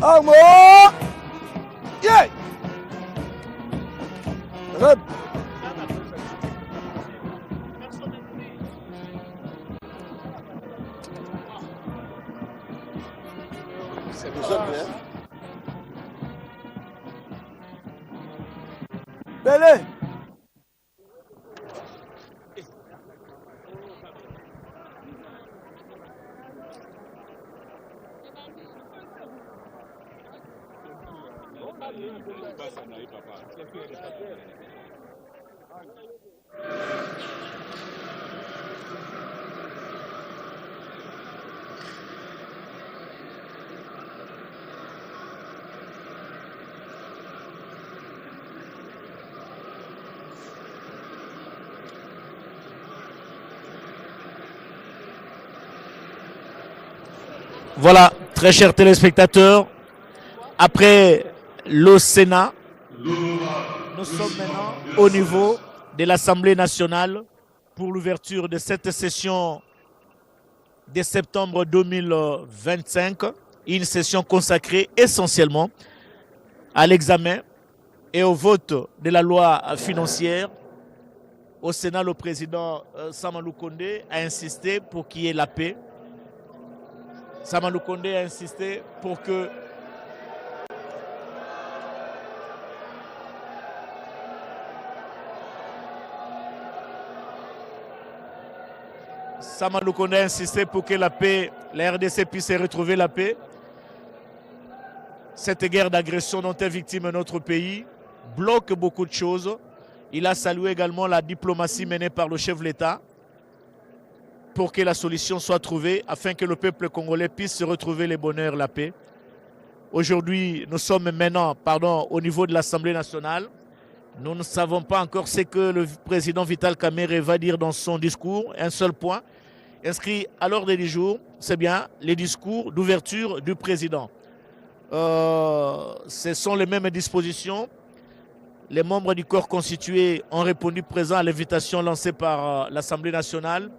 Amo! Yeah! Rep! C'est déjà bien. Belé! Voilà, très chers téléspectateurs, après le Sénat, nous sommes maintenant au niveau de l'Assemblée nationale pour l'ouverture de cette session de septembre 2025, une session consacrée essentiellement à l'examen et au vote de la loi financière. Au Sénat, le président Samalou Kondé a insisté pour qu'il y ait la paix. Samalou Kondé a insisté pour que Samalou Kondé a insisté pour que la paix, la RDC puisse retrouver la paix. Cette guerre d'agression dont est victime notre pays bloque beaucoup de choses. Il a salué également la diplomatie menée par le chef de l'État pour que la solution soit trouvée afin que le peuple congolais puisse se retrouver le bonheur, la paix. Aujourd'hui, nous sommes maintenant au niveau de l'Assemblée nationale. Nous ne savons pas encore ce que le président Vital Kamerhe va dire dans son discours. Un seul point inscrit à l'ordre du jour, c'est bien les discours d'ouverture du président. Ce sont les mêmes dispositions. Les membres du corps constitué ont répondu présent à l'invitation lancée par l'Assemblée nationale.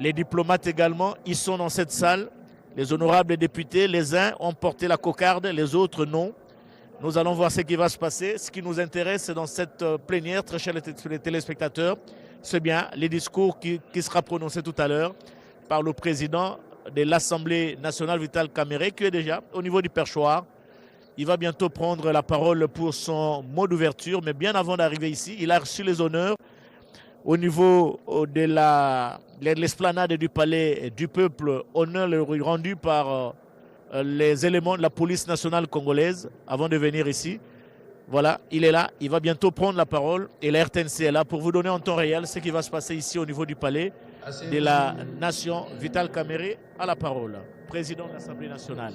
Les diplomates également, ils sont dans cette salle. Les honorables députés, les uns ont porté la cocarde, les autres non. Nous allons voir ce qui va se passer. Ce qui nous intéresse dans cette plénière, très chers les téléspectateurs, c'est bien les discours qui sera prononcé tout à l'heure par le président de l'Assemblée nationale, Vital Kamerhe, qui est déjà au niveau du perchoir. Il va bientôt prendre la parole pour son mot d'ouverture, mais bien avant d'arriver ici, il a reçu les honneurs au niveau de l'esplanade du palais du peuple, honneur rendu par les éléments de la police nationale congolaise avant de venir ici. Voilà, il est là, il va bientôt prendre la parole et la RTNC est là pour vous donner en temps réel ce qui va se passer ici au niveau du palais de la nation. Vital Kamerhe à la parole, président de l'Assemblée nationale.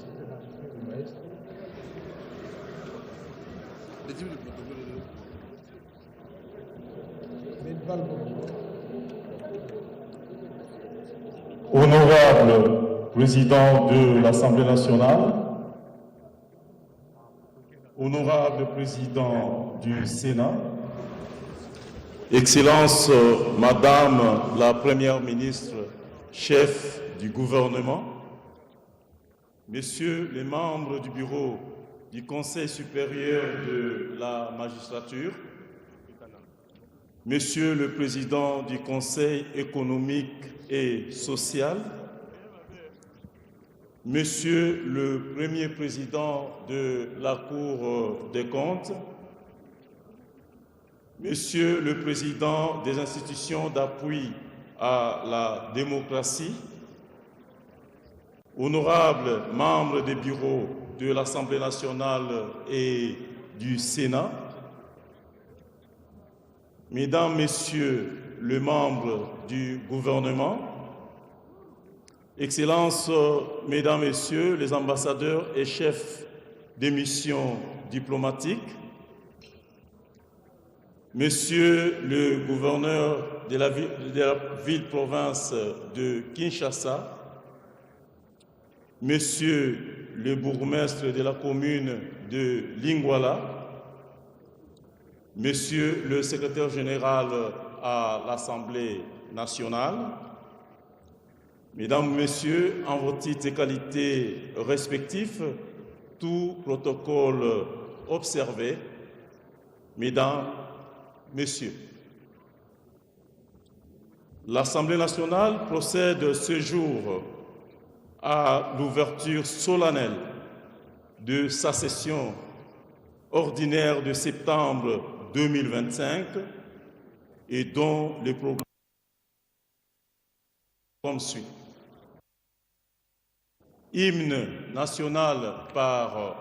Honorable président de l'Assemblée nationale, honorable président du Sénat, Excellence Madame la Première ministre, chef du gouvernement, Messieurs les membres du bureau du Conseil supérieur de la magistrature, Monsieur le Président du Conseil économique et social, Monsieur le Premier Président de la Cour des comptes, Monsieur le Président des institutions d'appui à la démocratie, honorables membres des bureaux de l'Assemblée nationale et du Sénat, Mesdames, Messieurs les membres du gouvernement, Excellences, Mesdames, Messieurs les ambassadeurs et chefs des missions diplomatiques, Monsieur le gouverneur de la ville-province de Kinshasa, Monsieur le bourgmestre de la commune de Lingwala, Monsieur le secrétaire général à l'Assemblée nationale, Mesdames, Messieurs, en vos titres et qualités respectifs, tout protocole observé, Mesdames, Messieurs, l'Assemblée nationale procède ce jour à l'ouverture solennelle de sa session ordinaire de septembre 2025 et dont le programme suit. Hymne national par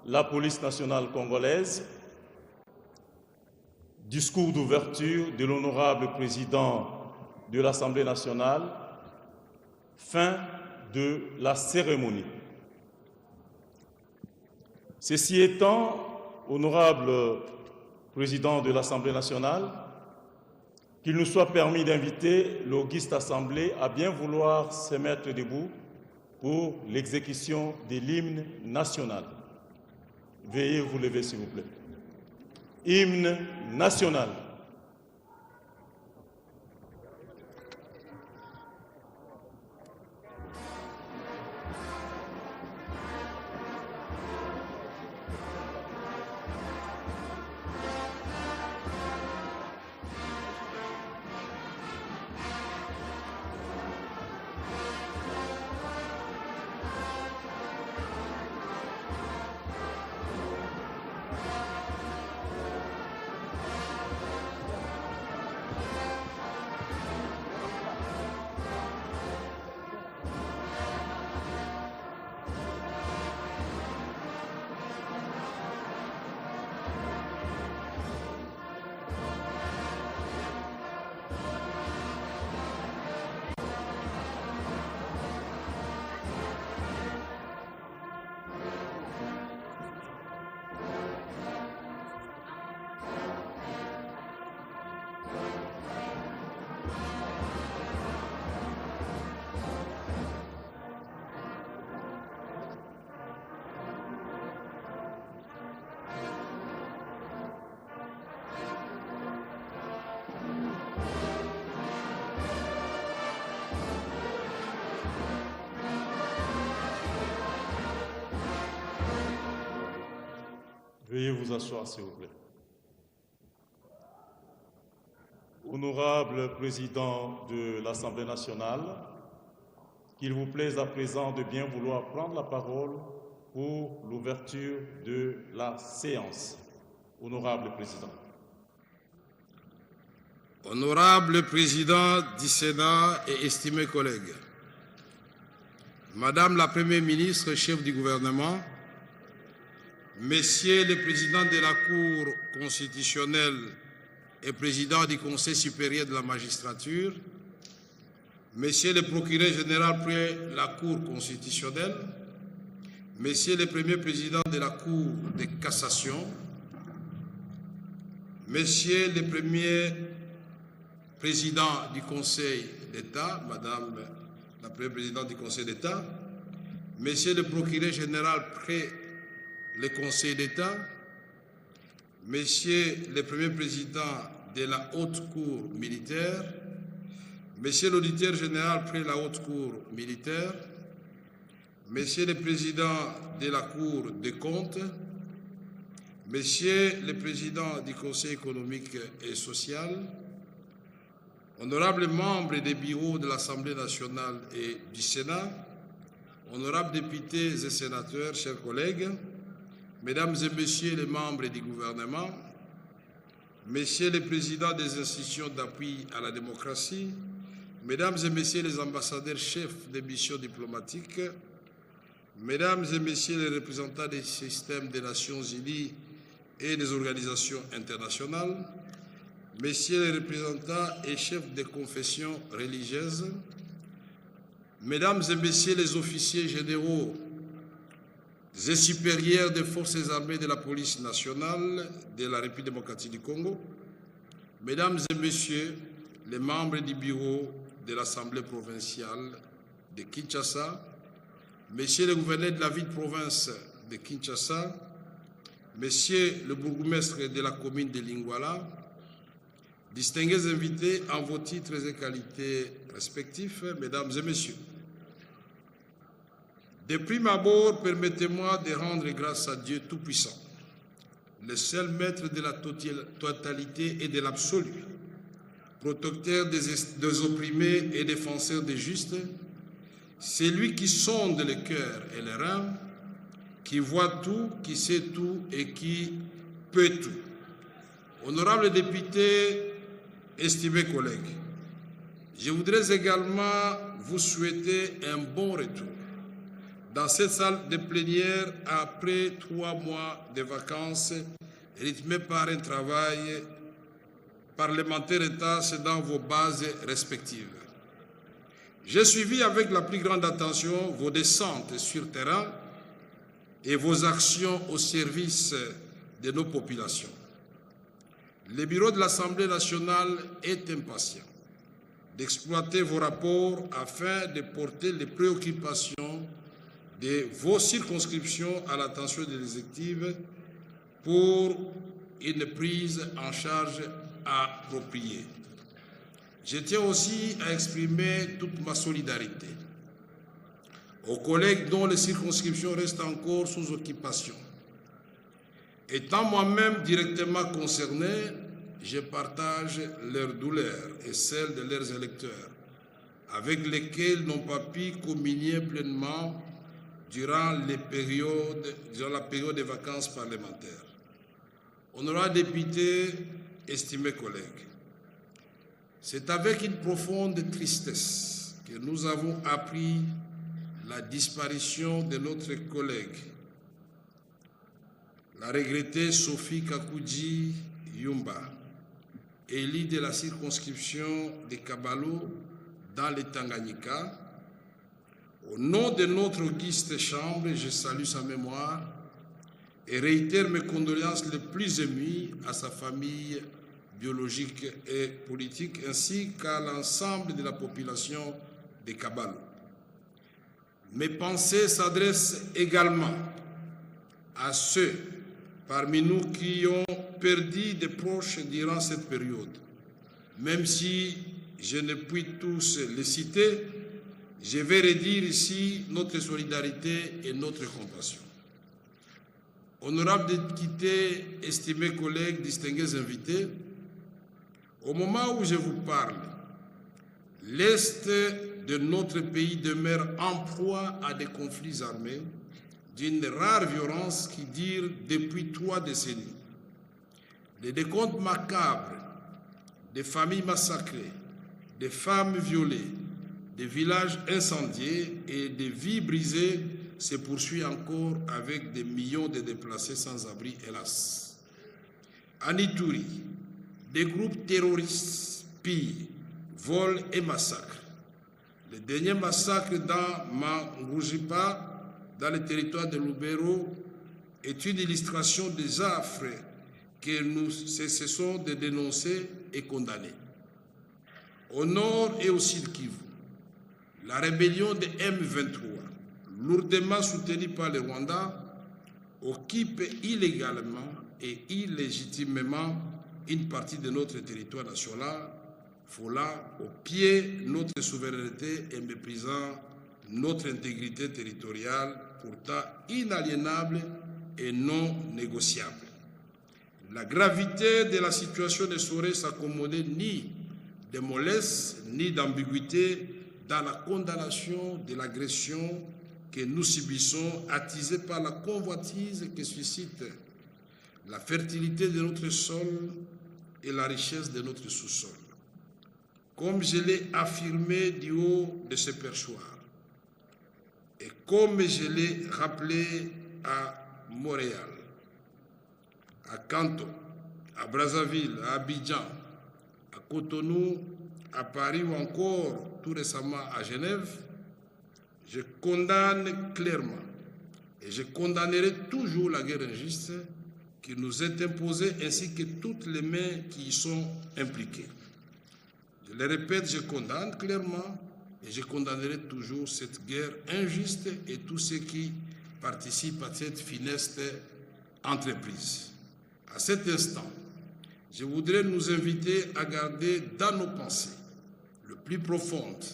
la police nationale congolaise, discours d'ouverture de l'honorable président de l'Assemblée nationale, fin de la cérémonie. Ceci étant, honorable président de l'Assemblée nationale, qu'il nous soit permis d'inviter l'auguste Assemblée à bien vouloir se mettre debout pour l'exécution de l'hymne national. Veuillez vous lever, s'il vous plaît. Hymne national. Veuillez vous asseoir, s'il vous plaît. Honorable président de l'Assemblée nationale, qu'il vous plaise à présent de bien vouloir prendre la parole pour l'ouverture de la séance. Honorable président. Honorable président du Sénat et estimés collègues, Madame la Première ministre, chef du gouvernement, Messieurs les présidents de la Cour constitutionnelle et président du Conseil supérieur de la magistrature, Messieurs les procureurs généraux près la Cour constitutionnelle, Messieurs les premiers présidents de la Cour de cassation, Messieurs les premiers présidents du Conseil d'État, Madame la première présidente du Conseil d'État, Messieurs le procureur général près le Conseil d'État, Messieurs les premiers présidents de la Haute Cour militaire, Messieurs l'auditeur général près la Haute Cour militaire, Messieurs les présidents de la Cour des comptes, Messieurs les présidents du Conseil économique et social, honorables membres des bureaux de l'Assemblée nationale et du Sénat, honorables députés et sénateurs, chers collègues, Mesdames et Messieurs les membres du gouvernement, Messieurs les présidents des institutions d'appui à la démocratie, Mesdames et Messieurs les ambassadeurs chefs des missions diplomatiques, Mesdames et Messieurs les représentants des systèmes des Nations Unies et des organisations internationales, Messieurs les représentants et chefs des confessions religieuses, Mesdames et Messieurs les officiers généraux et supérieurs des forces armées de la police nationale de la République démocratique du Congo, Mesdames et Messieurs les membres du bureau de l'Assemblée provinciale de Kinshasa, Messieurs le gouverneur de la ville-province de Kinshasa, Messieurs le bourgmestre de la commune de Lingwala, distingués invités en vos titres et qualités respectifs, Mesdames et Messieurs, De prime abord, permettez-moi de rendre grâce à Dieu Tout-Puissant, le seul maître de la totalité et de l'absolu, protecteur des opprimés et défenseur des justes. C'est lui qui sonde le cœur et les reins, qui voit tout, qui sait tout et qui peut tout. Honorables députés, estimés collègues, je voudrais également vous souhaiter un bon retour dans cette salle de plénière après 3 mois de vacances rythmés par un travail parlementaire intense dans vos bases respectives. J'ai suivi avec la plus grande attention vos descentes sur terrain et vos actions au service de nos populations. Le bureau de l'Assemblée nationale est impatient d'exploiter vos rapports afin de porter les préoccupations de vos circonscriptions à l'attention des exécutifs pour une prise en charge appropriée. Je tiens aussi à exprimer toute ma solidarité aux collègues dont les circonscriptions restent encore sous occupation. Étant moi-même directement concerné, je partage leurs douleurs et celles de leurs électeurs, avec lesquels n'ont pas pu communier pleinement durant la période des vacances parlementaires. Honorables députés, estimés collègues, c'est avec une profonde tristesse que nous avons appris la disparition de notre collègue, la regrettée Sophie Kakouji Yumba, élue de la circonscription de Kabalo dans le Tanganyika. Au nom de notre auguste chambre, je salue sa mémoire et réitère mes condoléances les plus émues à sa famille biologique et politique, ainsi qu'à l'ensemble de la population de Kabalo. Mes pensées s'adressent également à ceux parmi nous qui ont perdu des proches durant cette période. Même si je ne puis tous les citer, je vais redire ici notre solidarité et notre compassion. Honorables députés, estimés collègues, distingués invités, au moment où je vous parle, l'Est de notre pays demeure en proie à des conflits armés d'une rare violence qui dure depuis 3 décennies. Les décomptes macabres des familles massacrées, des femmes violées, des villages incendiés et des vies brisées se poursuivent encore avec des millions de déplacés sans abri, hélas. En Ituri, des groupes terroristes pillent, volent et massacrent. Le dernier massacre dans Mangujipa, dans le territoire de Lubero, est une illustration des affres que nous cessons de dénoncer et condamner. Au nord et au sud Kivu, la rébellion de M23, lourdement soutenue par le Rwanda, occupe illégalement et illégitimement une partie de notre territoire national, foulant au pied notre souveraineté et méprisant notre intégrité territoriale, pourtant inaliénable et non négociable. La gravité de la situation ne saurait s'accommoder ni de mollesse ni d'ambiguïté dans la condamnation de l'agression que nous subissons, attisée par la convoitise que suscite la fertilité de notre sol et la richesse de notre sous-sol. Comme je l'ai affirmé du haut de ce perchoir, et comme je l'ai rappelé à Montréal, à Kanto, à Brazzaville, à Abidjan, à Cotonou, à Paris ou encore tout récemment à Genève, je condamne clairement et je condamnerai toujours la guerre injuste qui nous est imposée ainsi que toutes les mains qui y sont impliquées. Je le répète, je condamne clairement et je condamnerai toujours cette guerre injuste et tous ceux qui participent à cette funeste entreprise. À cet instant, je voudrais nous inviter à garder dans nos pensées les plus profondes,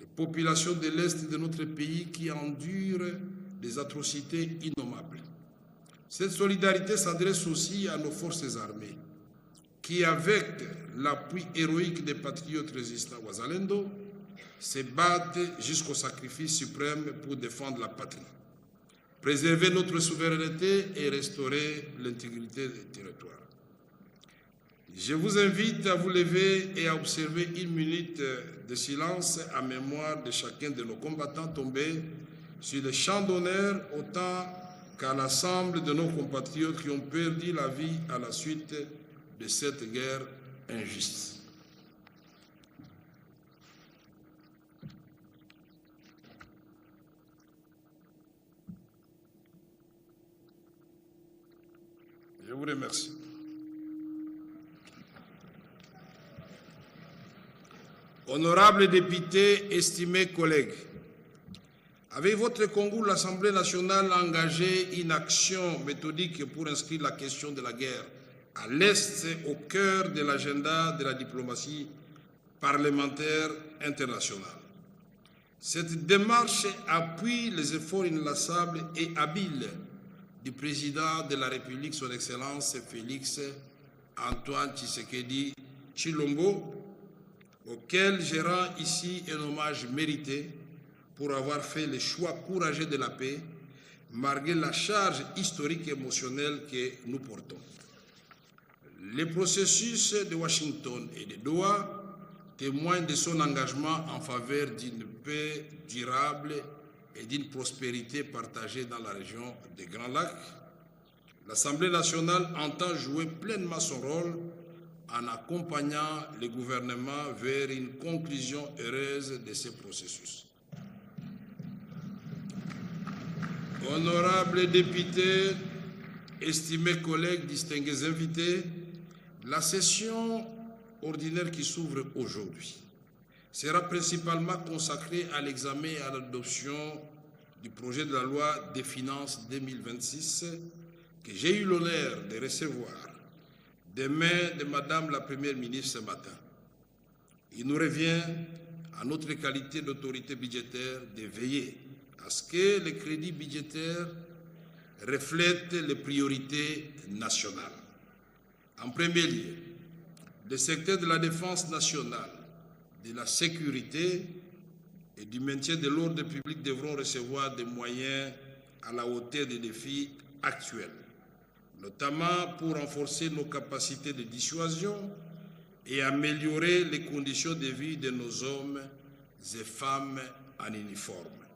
les population de l'Est de notre pays qui endure des atrocités innommables. Cette solidarité s'adresse aussi à nos forces armées, qui, avec l'appui héroïque des patriotes résistants Wazalendo, se battent jusqu'au sacrifice suprême pour défendre la patrie, préserver notre souveraineté et restaurer l'intégrité des territoires. Je vous invite à vous lever et à observer une minute de silence en mémoire de chacun de nos combattants tombés sur le champ d'honneur, autant qu'à l'ensemble de nos compatriotes qui ont perdu la vie à la suite de cette guerre injuste. Je vous remercie. Honorables députés, estimés collègues, avec votre concours, l'Assemblée nationale a engagé une action méthodique pour inscrire la question de la guerre à l'Est au cœur de l'agenda de la diplomatie parlementaire internationale. Cette démarche appuie les efforts inlassables et habiles du président de la République, son Excellence Félix Antoine Tshisekedi Tshilombo, auquel je rends ici un hommage mérité pour avoir fait le choix courageux de la paix, malgré la charge historique et émotionnelle que nous portons. Le processus de Washington et de Doha témoigne de son engagement en faveur d'une paix durable et d'une prospérité partagée dans la région des Grands Lacs. L'Assemblée nationale entend jouer pleinement son rôle en accompagnant le gouvernement vers une conclusion heureuse de ce processus. Honorables députés, estimés collègues, distingués invités, la session ordinaire qui s'ouvre aujourd'hui sera principalement consacrée à l'examen et à l'adoption du projet de la loi des finances 2026 que j'ai eu l'honneur de recevoir des mains de Madame la Première ministre ce matin. Il nous revient, à notre qualité d'autorité budgétaire, de veiller à ce que les crédits budgétaires reflètent les priorités nationales. En premier lieu, le secteur de la défense nationale, de la sécurité et du maintien de l'ordre public devront recevoir des moyens à la hauteur des défis actuels, notamment pour renforcer nos capacités de dissuasion et améliorer les conditions de vie de nos hommes et femmes en uniforme.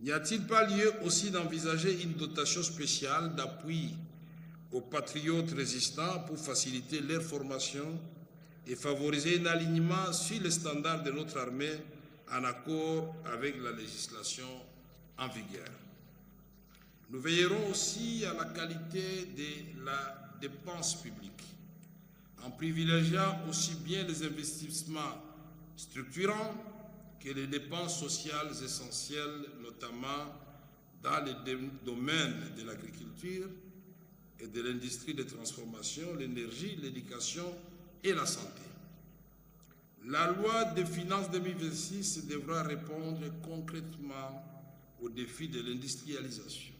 N'y a-t-il pas lieu aussi d'envisager une dotation spéciale d'appui aux patriotes résistants pour faciliter leur formation et favoriser un alignement sur les standards de notre armée en accord avec la législation en vigueur? Nous veillerons aussi à la qualité de la dépense publique, en privilégiant aussi bien les investissements structurants que les dépenses sociales essentielles, notamment dans les domaines de l'agriculture et de l'industrie de transformation, l'énergie, l'éducation et la santé. La loi des finances 2026 devra répondre concrètement aux défis de l'industrialisation,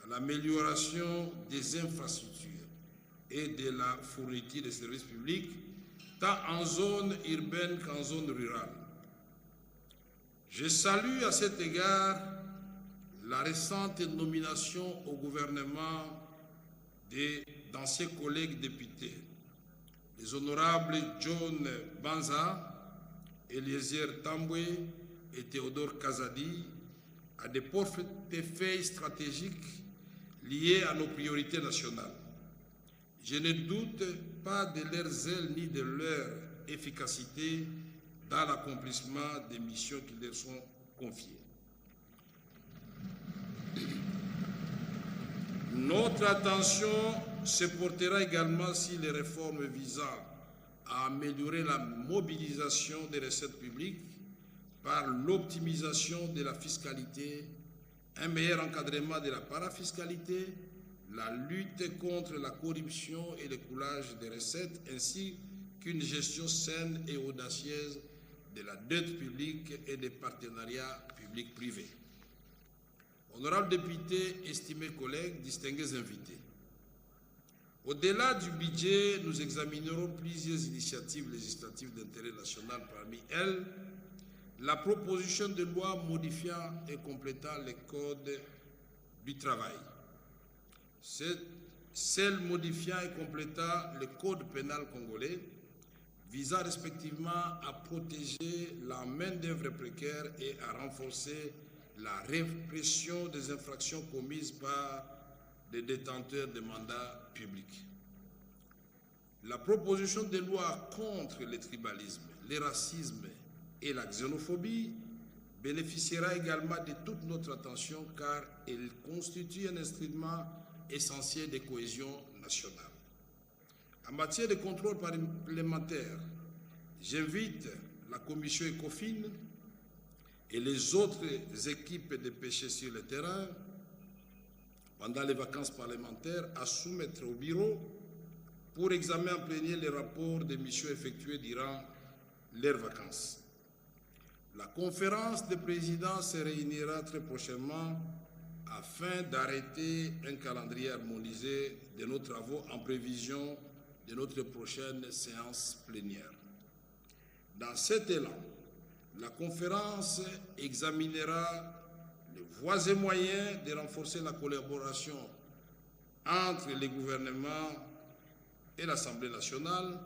à l'amélioration des infrastructures et de la fourniture de services publics, tant en zone urbaine qu'en zone rurale. Je salue à cet égard la récente nomination au gouvernement d'anciens collègues députés, les honorables John Banza, Eliezer Tambwe et Théodore Kazadi, à des portefeuilles stratégiques liés à nos priorités nationales. Je ne doute pas de leur zèle ni de leur efficacité dans l'accomplissement des missions qui leur sont confiées. Notre attention se portera également sur les réformes visant à améliorer la mobilisation des recettes publiques par l'optimisation de la fiscalité, un meilleur encadrement de la parafiscalité, la lutte contre la corruption et le coulage des recettes, ainsi qu'une gestion saine et audacieuse de la dette publique et des partenariats publics-privés. Honorables députés, estimés collègues, distingués invités, au-delà du budget, nous examinerons plusieurs initiatives législatives d'intérêt national. Parmi elles, la proposition de loi modifiant et complétant les codes du travail. Celle modifiant et complétant le code pénal congolais, visant respectivement à protéger la main-d'œuvre précaire et à renforcer la répression des infractions commises par les détenteurs de mandats publics. La proposition de loi contre le tribalisme, le racisme et la xénophobie bénéficiera également de toute notre attention car elle constitue un instrument essentiel de cohésion nationale. En matière de contrôle parlementaire, j'invite la commission ECOFIN et les autres équipes de pêche sur le terrain pendant les vacances parlementaires à soumettre au bureau pour examen en plénière les rapports des missions effectuées durant leurs vacances. La conférence des présidents se réunira très prochainement afin d'arrêter un calendrier harmonisé de nos travaux en prévision de notre prochaine séance plénière. Dans cet élan, la conférence examinera les voies et moyens de renforcer la collaboration entre les gouvernements et l'Assemblée nationale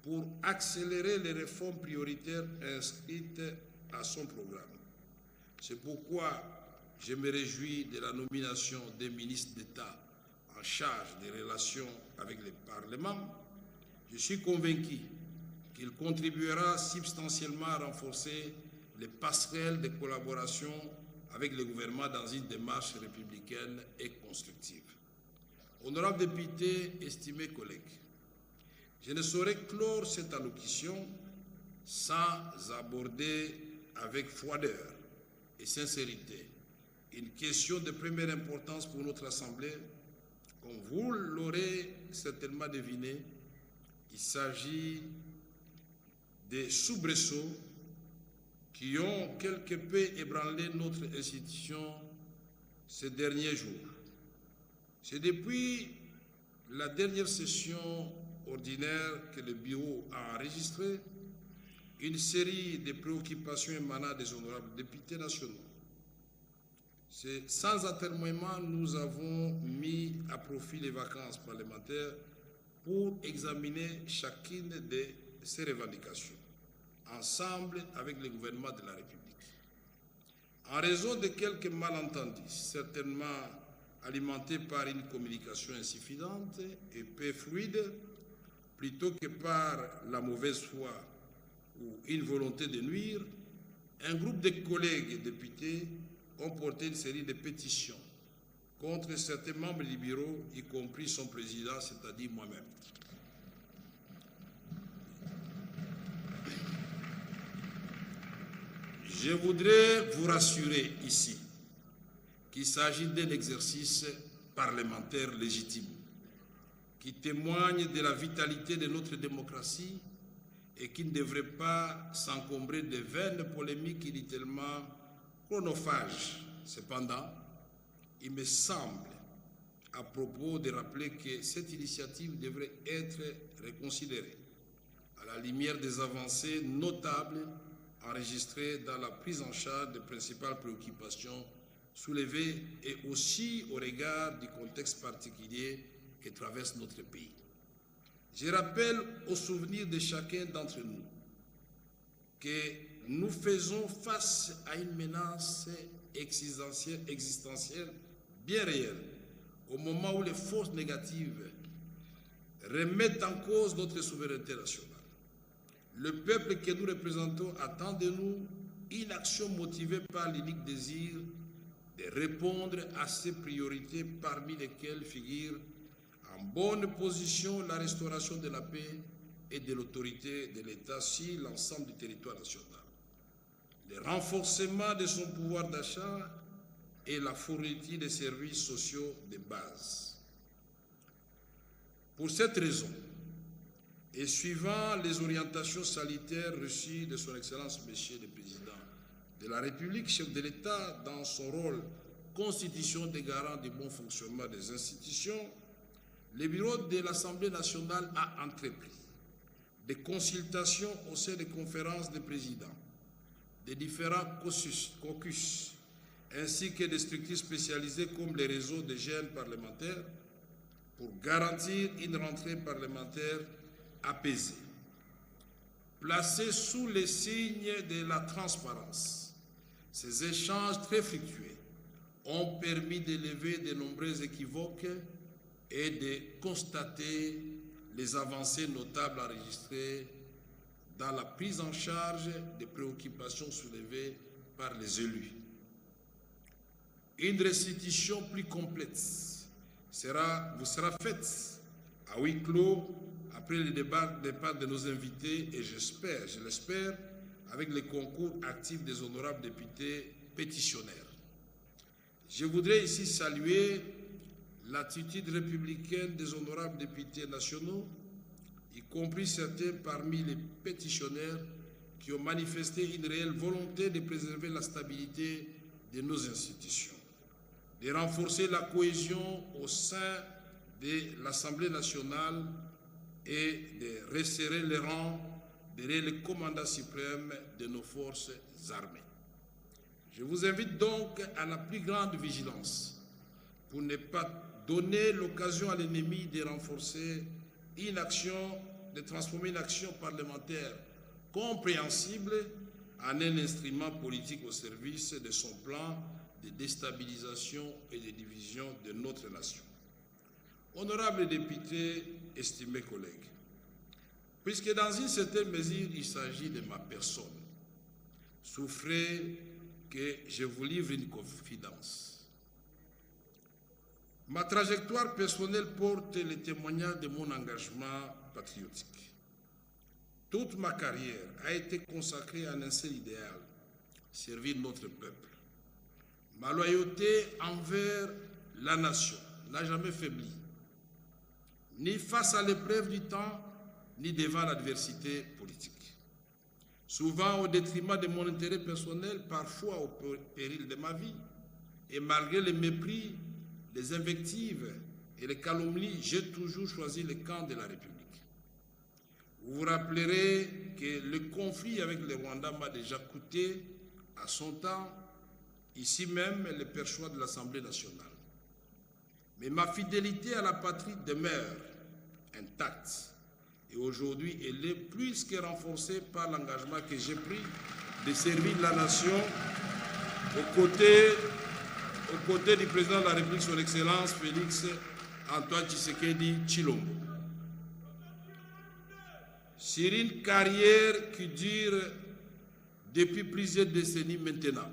pour accélérer les réformes prioritaires inscrites à son programme. C'est pourquoi je me réjouis de la nomination des ministres d'État en charge des relations avec le Parlement. Je suis convaincu qu'il contribuera substantiellement à renforcer les passerelles de collaboration avec le gouvernement dans une démarche républicaine et constructive. Honorables députés, estimés collègues, je ne saurais clore cette allocution sans aborder avec froideur et sincérité une question de première importance pour notre Assemblée. Comme vous l'aurez certainement deviné, il s'agit des soubresauts qui ont quelque peu ébranlé notre institution ces derniers jours. C'est depuis la dernière session ordinaire que le bureau a enregistré une série de préoccupations émanant des honorables députés nationaux. Sans atermoiement, nous avons mis à profit les vacances parlementaires pour examiner chacune de ces revendications, ensemble avec le gouvernement de la République. En raison de quelques malentendus, certainement alimentés par une communication insuffisante et peu fluide, plutôt que par la mauvaise foi ou une volonté de nuire, un groupe de collègues députés ont porté une série de pétitions contre certains membres du bureau, y compris son président, c'est-à-dire moi-même. Je voudrais vous rassurer ici qu'il s'agit d'un exercice parlementaire légitime qui témoigne de la vitalité de notre démocratie et qui ne devrait pas s'encombrer de vaines polémiques inutilement chronophages. Cependant, il me semble à propos de rappeler que cette initiative devrait être reconsidérée à la lumière des avancées notables enregistrées dans la prise en charge des principales préoccupations soulevées et aussi au regard du contexte particulier que traverse notre pays. Je rappelle au souvenir de chacun d'entre nous que nous faisons face à une menace existentielle bien réelle au moment où les forces négatives remettent en cause notre souveraineté nationale. Le peuple que nous représentons attend de nous une action motivée par l'unique désir de répondre à ces priorités parmi lesquelles figure en bonne position la restauration de la paix et de l'autorité de l'État sur l'ensemble du territoire national, le renforcement de son pouvoir d'achat et la fourniture des services sociaux de base. Pour cette raison, et suivant les orientations sanitaires reçues de son Excellence Monsieur le Président de la République, chef de l'État, dans son rôle constitution des garants du bon fonctionnement des institutions, le bureau de l'Assemblée nationale a entrepris des consultations au sein des conférences des présidents, des différents caucus, ainsi que des structures spécialisées comme les réseaux de jeunes parlementaires pour garantir une rentrée parlementaire apaisée. Placés sous les signes de la transparence, ces échanges très fructueux ont permis d'élever de nombreux équivoques et de constater les avancées notables enregistrées dans la prise en charge des préoccupations soulevées par les élus. Une restitution plus complète vous sera faite à huis clos après le départ de nos invités et je l'espère, avec le concours actif des honorables députés pétitionnaires. Je voudrais ici saluer l'attitude républicaine des honorables députés nationaux, y compris certains parmi les pétitionnaires qui ont manifesté une réelle volonté de préserver la stabilité de nos institutions, de renforcer la cohésion au sein de l'Assemblée nationale et de resserrer les rangs derrière le commandant suprême de nos forces armées. Je vous invite donc à la plus grande vigilance pour ne pas donner l'occasion à l'ennemi de renforcer une action, de transformer une action parlementaire compréhensible en un instrument politique au service de son plan de déstabilisation et de division de notre nation. Honorables députés, estimés collègues, puisque dans une certaine mesure il s'agit de ma personne, souffrez que je vous livre une confidence. Ma trajectoire personnelle porte le témoignage de mon engagement patriotique. Toute ma carrière a été consacrée à un seul idéal, servir notre peuple. Ma loyauté envers la nation n'a jamais faibli, ni face à l'épreuve du temps, ni devant l'adversité politique. Souvent au détriment de mon intérêt personnel, parfois au péril de ma vie, et malgré les mépris, les invectives et les calomnies, j'ai toujours choisi le camp de la République. Vous vous rappellerez que le conflit avec le Rwanda m'a déjà coûté, à son temps, ici même, le perchoir de l'Assemblée nationale. Mais ma fidélité à la patrie demeure intacte. Et aujourd'hui, elle est plus que renforcée par l'engagement que j'ai pris de servir la nation aux côtés du président de la République, son Excellence Félix Antoine Tshisekedi Tshilombo. Sur une carrière qui dure depuis plusieurs décennies maintenant,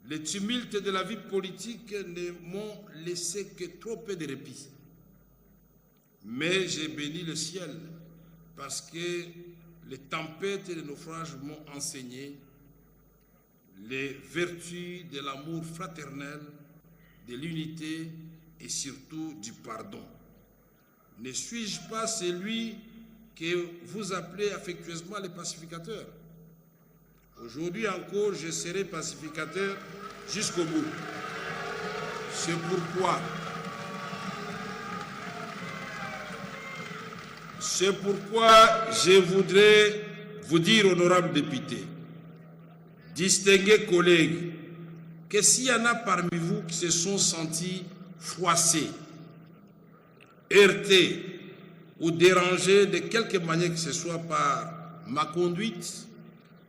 les tumultes de la vie politique ne m'ont laissé que trop peu de répit. Mais j'ai béni le ciel parce que les tempêtes et les naufrages m'ont enseigné les vertus de l'amour fraternel, de l'unité et surtout du pardon. Ne suis-je pas celui que vous appelez affectueusement le pacificateur? Aujourd'hui encore, je serai pacificateur jusqu'au bout. C'est pourquoi je voudrais vous dire, honorables députés, distingués collègues, que s'il y en a parmi vous qui se sont sentis froissés, heurtés ou dérangés de quelque manière que ce soit par ma conduite,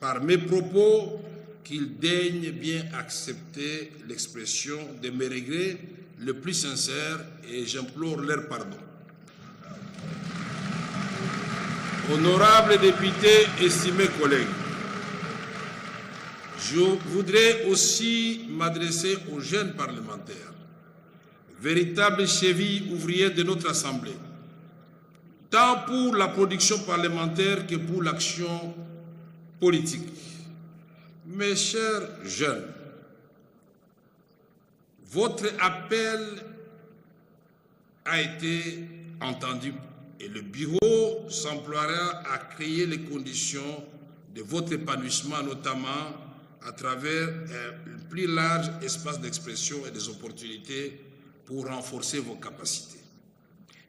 par mes propos, qu'ils daignent bien accepter l'expression de mes regrets le plus sincères et j'implore leur pardon. Honorables députés, estimés collègues, je voudrais aussi m'adresser aux jeunes parlementaires, véritables chevilles ouvrières de notre Assemblée, tant pour la production parlementaire que pour l'action politique. Mes chers jeunes, votre appel a été entendu et le bureau s'emploiera à créer les conditions de votre épanouissement, notamment à travers un plus large espace d'expression et des opportunités pour renforcer vos capacités.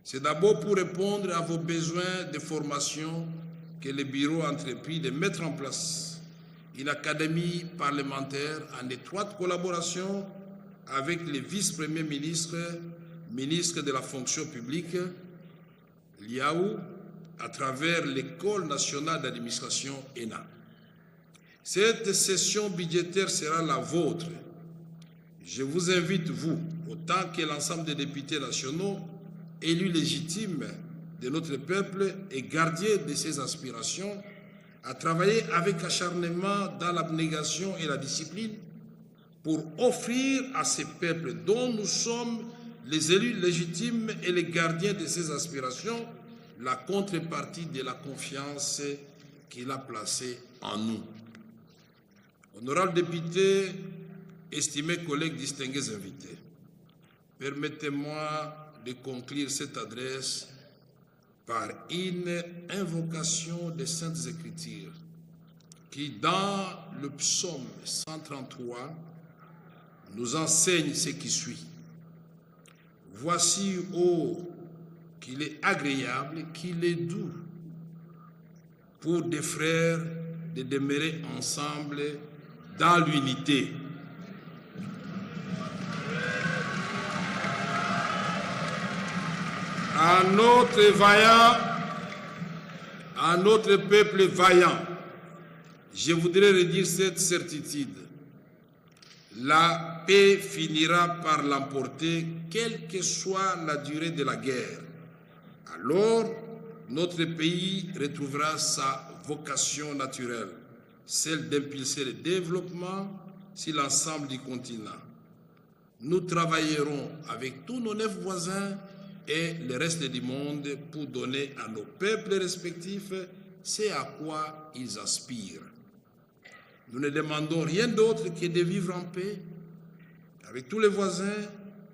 C'est d'abord pour répondre à vos besoins de formation que le bureau a entrepris de mettre en place une académie parlementaire en étroite collaboration avec les vice-premiers ministres, ministres de la fonction publique, l'IAU, à travers l'École nationale d'administration ENA. Cette session budgétaire sera la vôtre. Je vous invite, vous, autant que l'ensemble des députés nationaux, élus légitimes de notre peuple et gardiens de ses aspirations, à travailler avec acharnement dans l'abnégation et la discipline pour offrir à ce peuple dont nous sommes les élus légitimes et les gardiens de ses aspirations la contrepartie de la confiance qu'il a placée en nous. Honorables députés, estimés collègues, distingués invités, permettez-moi de conclure cette adresse par une invocation des Saintes Écritures qui, dans le psaume 133, nous enseigne ce qui suit. Voici, ô, qu'il est agréable, qu'il est doux pour des frères de demeurer ensemble dans l'unité. À notre peuple vaillant, je voudrais redire cette certitude. La paix finira par l'emporter, quelle que soit la durée de la guerre. Alors, notre pays retrouvera sa vocation naturelle, celle d'impulser le développement sur l'ensemble du continent. Nous travaillerons avec tous nos 9 voisins et le reste du monde pour donner à nos peuples respectifs ce à quoi ils aspirent. Nous ne demandons rien d'autre que de vivre en paix avec tous les voisins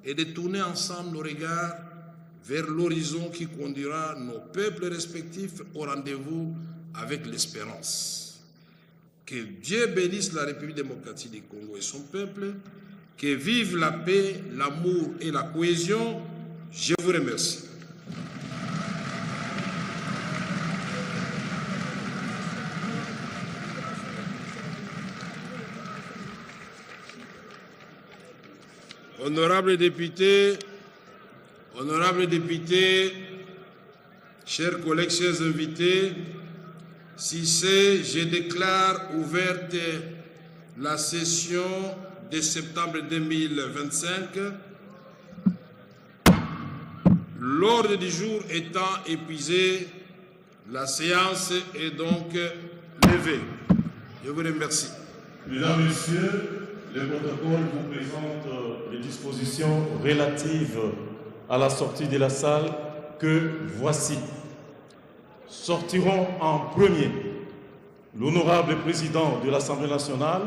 et de tourner ensemble nos regards vers l'horizon qui conduira nos peuples respectifs au rendez-vous avec l'espérance. Que Dieu bénisse la République démocratique du Congo et son peuple, que vive la paix, l'amour et la cohésion. Je vous remercie. Honorables députés, chers collègues, chers invités, si c'est, je déclare ouverte la session de septembre 2025. L'ordre du jour étant épuisé, la séance est donc levée. Je vous remercie. Mesdames, Messieurs, le protocole vous présente les dispositions relatives à la sortie de la salle que voici. Sortiront en premier l'honorable président de l'Assemblée nationale,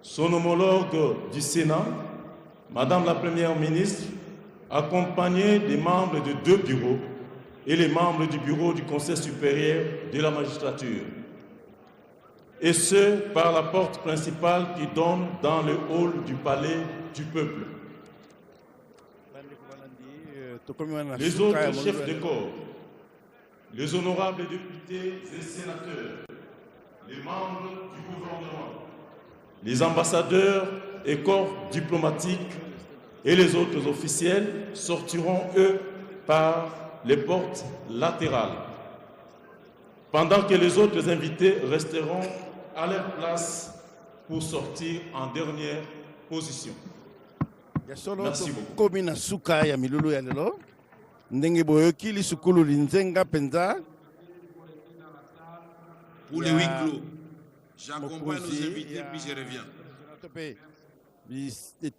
son homologue du Sénat, Madame la Première ministre, accompagné des membres de 2 bureaux et les membres du bureau du Conseil supérieur de la magistrature. Et ce, par la porte principale qui donne dans le hall du palais du peuple. Les autres chefs de corps, les honorables députés et sénateurs, les membres du gouvernement, les ambassadeurs et corps diplomatiques et les autres officiels sortiront, eux, par les portes latérales, pendant que les autres invités resteront à leur place pour sortir en dernière position. Merci beaucoup. Pour les huis clos, j'accompagne nos invités puis je reviens.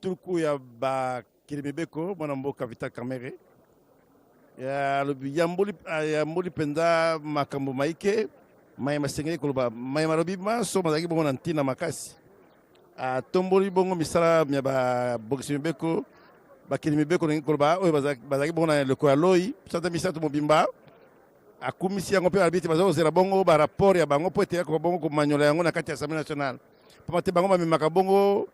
Turku ya ba kirimebeko mwana mboka Vital Kamerhe ya lobi ya mboli penda makambo maike mai masengeli koloba mai marobi ma so mazaki bongo ntina makasi a tomboli bongo misala mya ba bokisimebeko ba kirimebeko ngi koloba oyo bazaki bongo na leko ya loi sata misatu mobimba akumisi yango mpe balobi ete baza kozela bongo barapport ya bango mpo ete yakoka bongo komanyola yango na kati ya assemblée nationale pamba te bango bamemaka bongo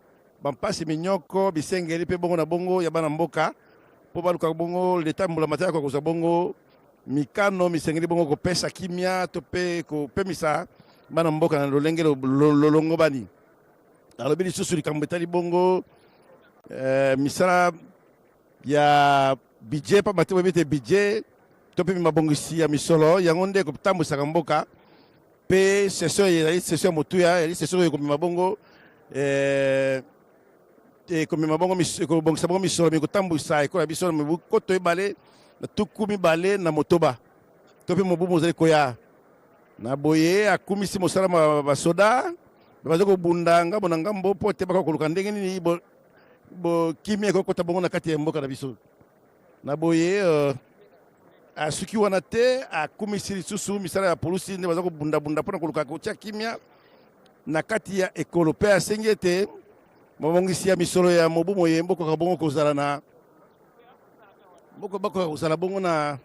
bampasi minyoko bisengeli mpe bongo na bongo ya bana mboka mpo balukaka bongo leta mbula matala yakoka kozwa bongo mikano misengeli bongo kopesa kimia to mpe kopemisa bana mboka na lolenge lolongo bani alobi lisusu likambo etali bongo misala ya budget pamba te boyebi ete budget to mpe mabongisi ya misolo yango nde ekotambwisaka mboka mpe session ezali session ya motuya ezali session oyo ekomema bongo ekobongisa bongo misolo me ekotambwisa ekolo ya biso na mobu koto ebale na tuku mibale na motoba to mpe mobumu ozali koya na boye akumisi mosala basoda baza kobunda ngambo na ngambo mpo ete baka koluka ndenge nini kimia ekokota bongo na kati ya mboka na biso na boye soki wana te akumisi lisusu misala ya polusi nde baza kobundabunda mpona koluka kotia kimia na kati ya ekolo mpe asengi ete mabongisi ya misolo ya mobu moye mbokoka bongo kozala na bakoka kozala bongo na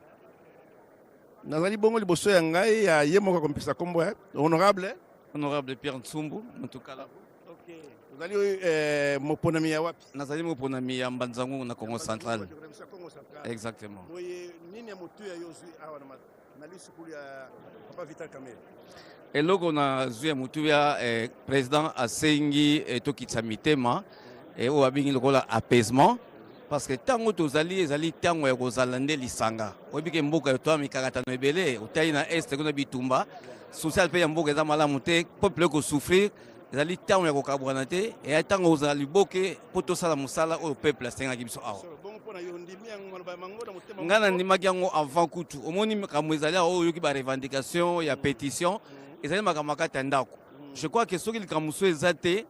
nazali bongo liboso ya ngai ya ye moko akompesa kombo honorable Pierre Ntsumbu Mutukala. Okay. Ozali moponami ya wapi? Nazali moponami ya Mbanzangu na Congo Central. Exactement. Boye nini ya motu ya yozwi awa na lisukulu ya Papa Vital Kamerhe? Eloko na zwi ya motu ya président asengi tokitisa mitema oyo babingi lokola apaisement parce que tango tozali ezali tango ya kozala nde lisanga oyebi ke mboka to mikakatano ebele otali na este kuna bitumba social pe ya mboka eza malamu te peuple ekosouffrir ezali tango ya kokabwana te eya tango ozala liboke mpo tosala mosala oyo peuple asengaki biso awa ngai nandimaki yango avant kutu omoni makambo ezali awa oyo oyoki barevendication ya pétition ezali makambo akati ya ndako je crois que soki likambo mosusu eza te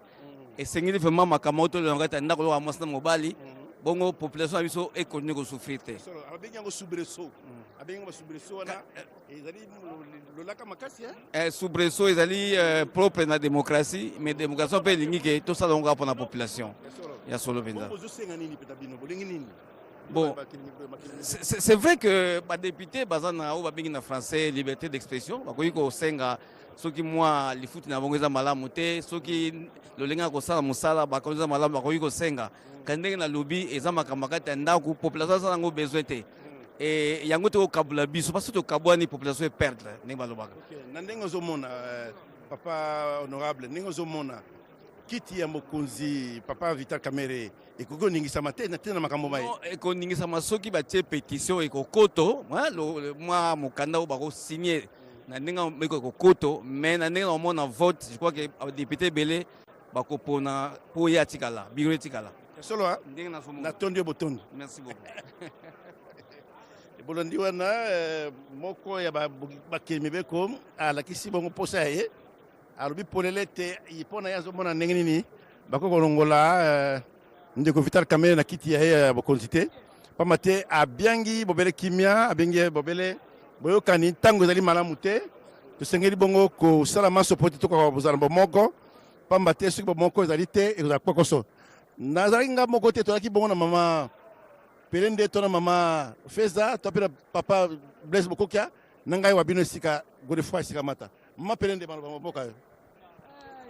esengeli vraiment makambo oyo tolona kati ya ndako loka mwasi na mobali bongo population na biso ekontinue kosouffrir te abengi yango soubresaut abengi yango soubresaut wana ezali lolaka makasi soubresaut ezali propre na démocratie mais démocratie mpe elingi ke tosala yango mpona population ya solo mpenza bon c'est vrai que badéputé baza na oyo babengi na français liberté d'expression bakoki kosenga soki mwa lifuti na bango eza malamu te soki lolenge ya kosala mosala bakoki eza malamu bakoki kosenga kandi ndenge na lobi eza makambo kati ya ndako population aza nango besoin te yango te kokabula biso parce tokabwani population eperdre ndenge balobaka na ndenge ozomona papa honorable ndenge ozomona kiti ya mokonzi Papa Vital Kamerhe ekoki koningisama te na makambo mai ekoningisama soki batie pétition ekokoto mwa mokanda oyo bakosigne na ndenge meko ekokoto mais na ndenge na omona vote je crois que badéputé ebele bakopona mpo ye atikala biro etikala solo ndenge na tondi yo botondi merci beaucoup ebolondi wana moko ya bakeli mibeko alakisi bongo mposa ya ye alobi polele te mpona ye azomona ndenge nini bakoki kolongola ndeko Vital Kamerhe na kiti ya ye ya bokonzi te pamba te abiangi bobele kimia abengi bobele boyokani ntango ezali malamu te tosengeli bongo kosala maso po te tokoka kozala bomoko pamba te soki bomoko ezali te ekozala kokoso nazalaki nga moko te tozalaki bongo na mama pele nde to na mama Feza to mpe na papa Blaise Bokokia na ngai wa bino esika godefroi esika mata mama pele nde maloba maboka yo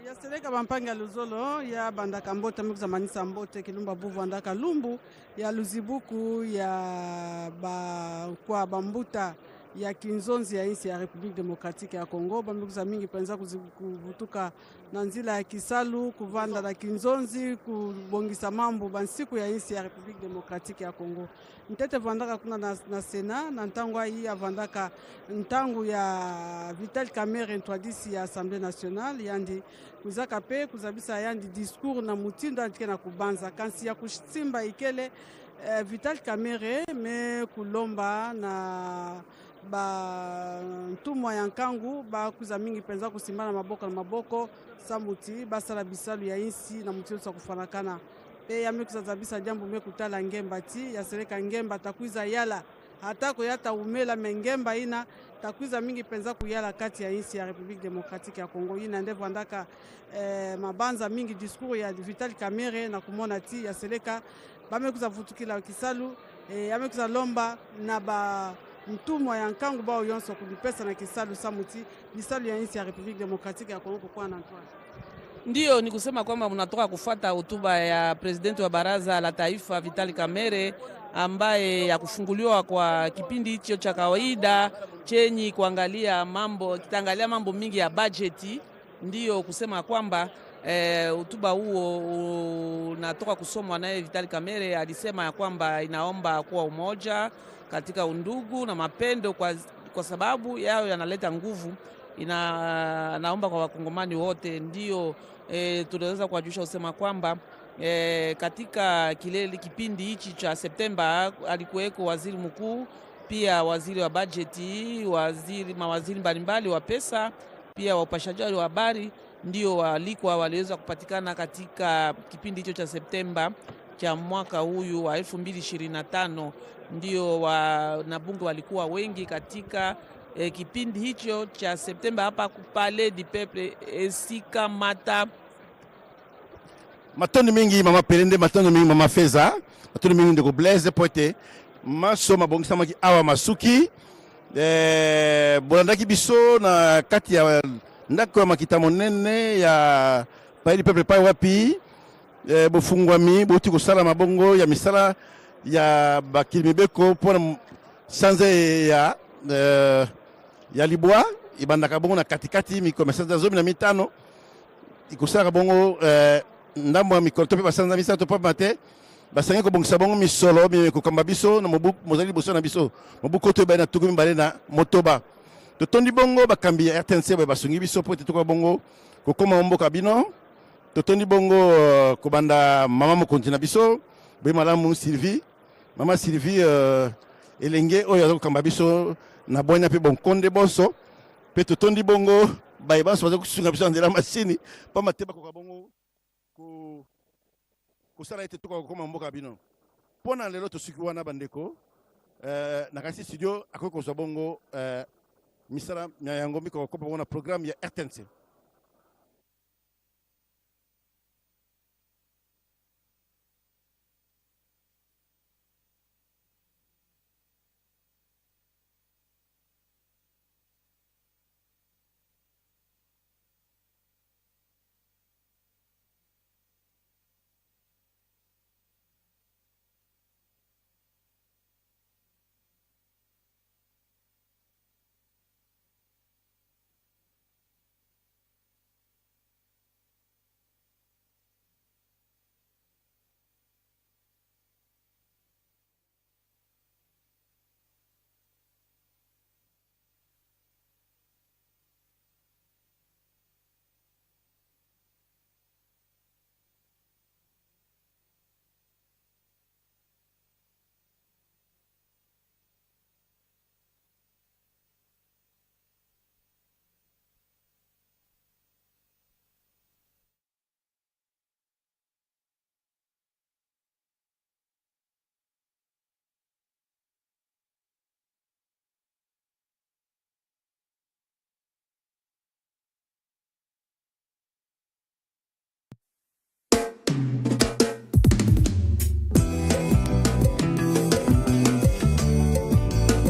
yaseleka bampanga luzolo ya bandaka mbote mikuzamanisa mbote kilumba buvu andaka lumbu ya luzibuku ya kwa bambuta ya kinzonzi ya insi ya République démocratique ya Congo bamikuza mingi penza kuvutuka na nzila ya Kisalu kuvanda na kinzonzi kubongisa mambo bansiku ya insi ya République démocratique ya Congo ntete vandaka kuna na Sénat na ntango hii avandaka ntango ya Vital Kamerhe introduisi ya Assemblée nationale yandi kuzaka pe kuzabisa yandi discours na mutindo antike na kubanza kansi ya kusimba ikele Vital Kamerhe me kulomba na ntumwa ya nkangu bakuza mingi penza kusimbana maboko samuti basala bisalu ya insi na mutindo sa kufanakana pe ya mekuza zabisa jambo mekutala ngemba ti ya seleka ngemba takuiza yala hata koyata umela mengemba ina takuiza mingi penza kuyala kati ya insi ya République démocratique ya Congo ina ndevo andaka mabanza mingi discours ya Vital Kamerhe na kumona ti ya seleka bamekuza vutukila Kisalu amekuza lomba na ntumwa ya nkangu bao yonso kulipesa na kisalu samuti lisalu ya nchi ya Republique Democratique ya Kongo kwa na Antoine. Ndiyo, ni kusema kwamba mnatoka kufuata hotuba ya presidenti wa baraza la taifa Vitali Kamere ambaye ya kufunguliwa kwa kipindi hicho cha kawaida chenye kuangalia mambo, kitaangalia mambo mingi ya bajeti. Ndiyo kusema kwamba hotuba huo unatoka kusomwa naye Vitali Kamere. Alisema ya kwamba inaomba kuwa umoja katika undugu na mapendo kwa sababu yao yanaleta nguvu. Naomba kwa wakongomani wote. Ndio tunaweza kuwajulisha kusema kwamba katika kipindi hichi cha Septemba alikuweko waziri mkuu, pia waziri wa bajeti, mawaziri mbalimbali wa pesa, pia wapashaji wa habari, ndio walikuwa waliweza kupatikana katika kipindi hicho cha Septemba cha mwaka huyu wa 2025. Ndio wanabunge walikuwa wengi katika kipindi hicho cha Septemba hapa kupale di peuple esika mata matondo mingi mama Pelende, matondo mingi mama Feza, matondo mingi ndeko Blaise Pote maso mabongisa maki awa masuki bolandaki biso na kati ya ndako ya makita monene ya paili peuple pa wapi bofungwami boti kosala mabongo ya misala ya bakilimibeko pona sanze ya libwa ibandaka bongo na katikati mikomesanza 15 ikusaka bongo ndambo ya mikolo to pe basanza misato pa mate basangi ko bongisa bongo misolo mi ko kamba biso na mobu mozali boso na biso mobu koto ba na tukumi mbale na motoba to tondi bongo bakambi ya RTNC ba basungi biso po to bongo ko koma mboka bino to tondi bongo ko banda mama mo kontina biso be malamu Sylvie mama Sylvie elenge oyo ko kamba biso na bonya pe bonkonde bonso pe to tondi bongo ba baso ba kusunga biso ndela masini pa mateba ko bongo ko sala ete to ko mboka bino pona lelo to suki wana bandeko na kasi studio akoko so bongo misala yango miko ko bongo na programme ya RTNC.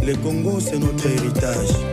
Le Congo, c'est notre héritage.